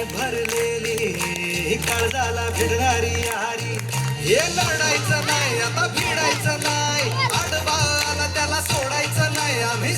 भरलेली काळजाला भिडणारी यारी. हे लढायचं नाही आता भिडायचं नाही, आडवा आला त्याला सोडायचं नाही. आम्ही